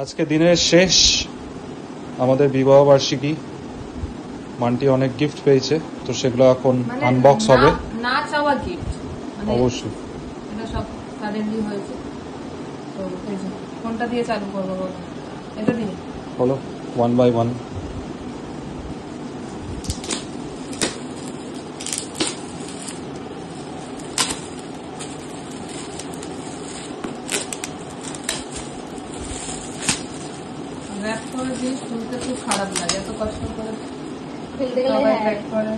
আজকে দিনের শেষ আমাদের বিবাহ বার্ষিকী। মান্টি অনেক গিফট পেয়েছে, তো সেগুলো এখন আনবক্স হবে। না চাওয়া গিফট অবশ্যই এটা সব সাডেনলি হয়েছে। তো এই যে কোনটা দিয়ে চালু করবো বলো? এটা দিয়ে বলো, ওয়ান বাই ওয়ান। র্যাপ করে জিনিস শুনতে খুব খারাপ লাগে, এত কষ্ট করে সবাই প্যাক করে।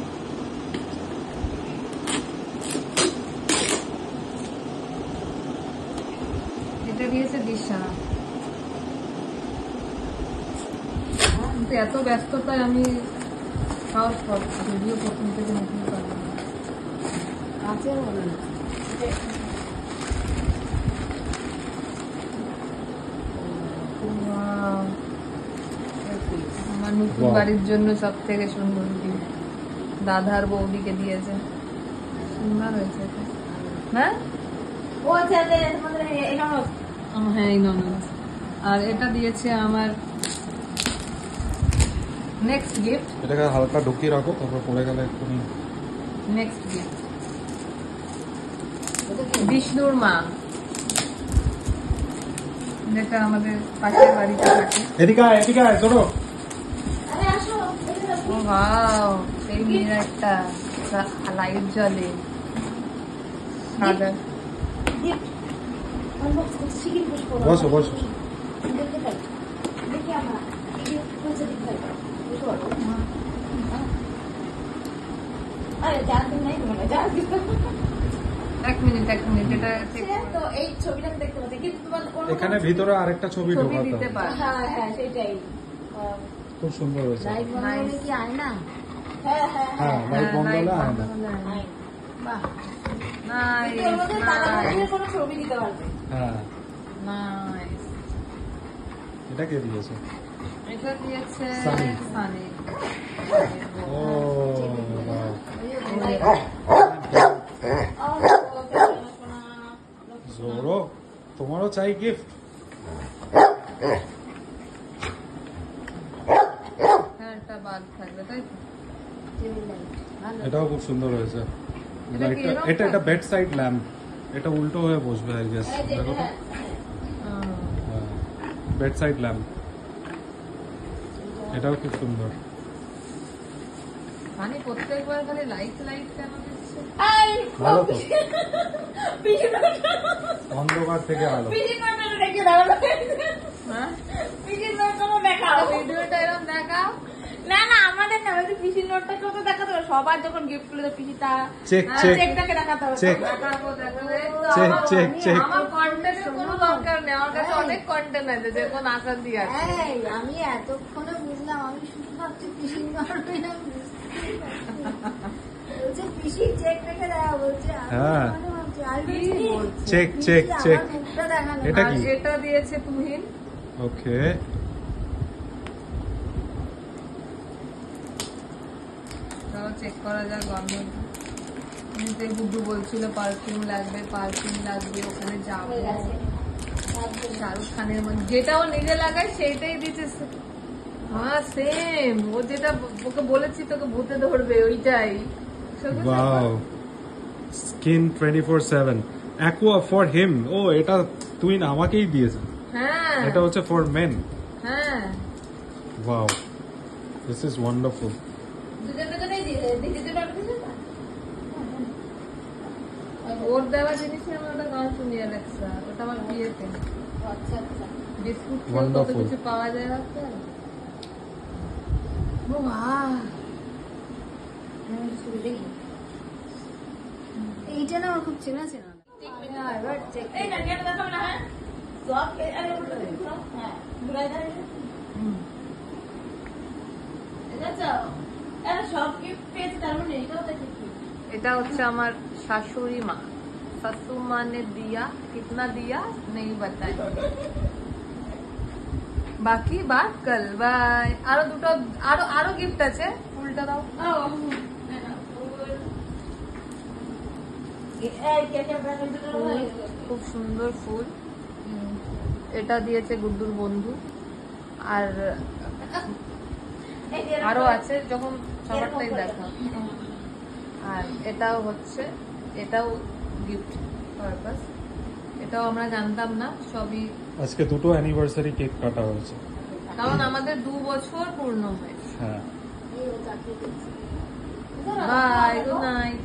এটা দিয়েছে দিশা, কিন্তু এত ব্যস্ততায় আমি সাহস করছি যদিও প্রথম থেকে নিতে পারবো না। আমার নতুন বাড়ির জন্য সব থেকে সুন্দর গিফট দাদার বৌদিকে দিয়েছে। সুন্দর হয়েছে না? হ্যাঁ এই ননদ। আর এটা দিয়েছে আমার নেক্সট গিফট। এটাকে হালকা ঢুকিয়ে রাখো, তারপর পড়ে গেলে একটু। নেক্সট গিফট বিষ্ণুর মা, যেটা আমাদের পাশের বাড়িতে থাকে। এদিকে এদিকে ধরো। ও ওয়াও, সেই মিরারটা লাইট জ্বলে সাদা। বসো বসো। এক মিনিট এটা তো এই ছবিটা দেখতে পাচ্ছি, কিন্তু তোমার এখানে ভিতরে আরেকটা ছবি ছবি ঢোকাতে দিতে হবে। পারে। হ্যাঁ হ্যাঁ সেটাই। খুব সুন্দর হয়েছে। লাইট বন্ধ হলে কি আয় না? হ্যাঁ হ্যাঁ হ্যাঁ, লাইট বন্ধ হলে আয় না। আয়। বাহ, নাইস এর মধ্যে তারামণ্ডলের কোনো ছবি দিতে পারবে। হ্যাঁ, নাইস। এটা কে দিয়েছে? এটা দিয়েছে সানি। সানি। ও বাহ। জোরো, তোমারও চাই গিফট? হ্যাঁ একটা বাল্ব থাকবে তাই তো? এটাও খুব সুন্দর হয়েছে। এটা কি এরকম এটা থাকে? Bed side lamp. এটা উল্টো হয়ে বসবে আই গেস। দেখো তো, বেড সাইড ল্যাম্প। এটাও খুব সুন্দর। সানি প্রত্যেকবার খালি লাইট কেন দিচ্ছে? ভালো তো, অন্ধকার থেকে আলো। হ্যাঁ দেখাও ভিডিওটা এরকম দেখাও। না না আমাদের না, ওই পিসির নোটটা কত দেখাতে হবে, সবার যখন গিফট গুলো পিসিটা চেক হ্যাঁ, চেক চেকটাকে দেখাতে হবে। চেক। দেখাবো এই তো চেক, আমার- চেক, চেক। আমার কন্টেন্টের কোনো দরকার নেই, আমার কাছে অনেক কন্টেন্ট আছে যেমন আকাশ দিয়ে আছে। এই, আমি এতক্ষণে বুঝলাম, আমি শুধু ভাবছি পিসির নোট বলছে পিসির চেক রেখে দেওয়া বলছে। আমি হ্যাঁ। মনে ভাবছি, আর কি বলছি, বলছে? চেক পিসি চেক আমার চেক। মুখটা দেখানো। এটা আর কি? এটা দিয়েছে তুহিন। ওকে, চলো চেক করা যাক গন্ধ। নিতে গুড্ডু বলছিল পারফিউম লাগবে ওখানে যাবো। হয়ে গেছে। শাহরুখ খানের মধ্যে যেটাও নিজে লাগায় সেইটাই দিচ্ছে। হ্যাঁ সেম, ও যেটা ওকে বলেছি তোকে ভূতে ধরবে ওইটাই। Wow, skin 24/7 aqua for him. ও এটা তুই না আমাকেই দিয়েছে। হ্যাঁ এটা হচ্ছে ফর মেন। হ্যাঁ ওয়াও, দিস ইজ ওয়ান্ডারফুল। দুজনেই দিয়ে দেয়, দিদি দুটো দিদি না? ওর দেওয়া জিনিসে আমার ওটা গান শুনি অ্যালেক্সা, ওটা আমার বিয়েতে আচ্ছা আচ্ছা। বিস্কুট কত Wonderful. কিছু পাওয়া যায় রাখতে। ও বাহ, শুরু দেখি। এইটা না আমার খুব চেনা চেনা। এবার চেক। এই না কেন দেখাবো না? হ্যাঁ সব আরে উল্টো দিন। হ্যাঁ ঘুরাই দাও। এটা চাও। এরা সব গিফট পেয়েছে, তার মানে এটাও দেখি। এটা হচ্ছে আমার শাশুড়ি মা। শাশু মা নে দিয়া, কিতনা দিয়া নেই বাতাই। বাকি বাত কাল বাই। আরো দুটো আরো গিফট আছে, ফুলটা দাও। এই কে কে ব্র্যাকেট দিতে হবে? খুব সুন্দর ফুল। এটা দিয়েছে গুড্ডুর বন্ধু, আর আরো আছে, যখন সবারটাই দেখা। আর এটাও হচ্ছে, এটাও গিফট পারপাস, এটাও আমরা জানতাম না, সবই আজকে 2টো অ্যানিভার্সারি কেক কাটা হয়েছে। কারণ আমাদের 2 বছর পূর্ণ হয়েছে। হ্যাঁ। Bye, good night.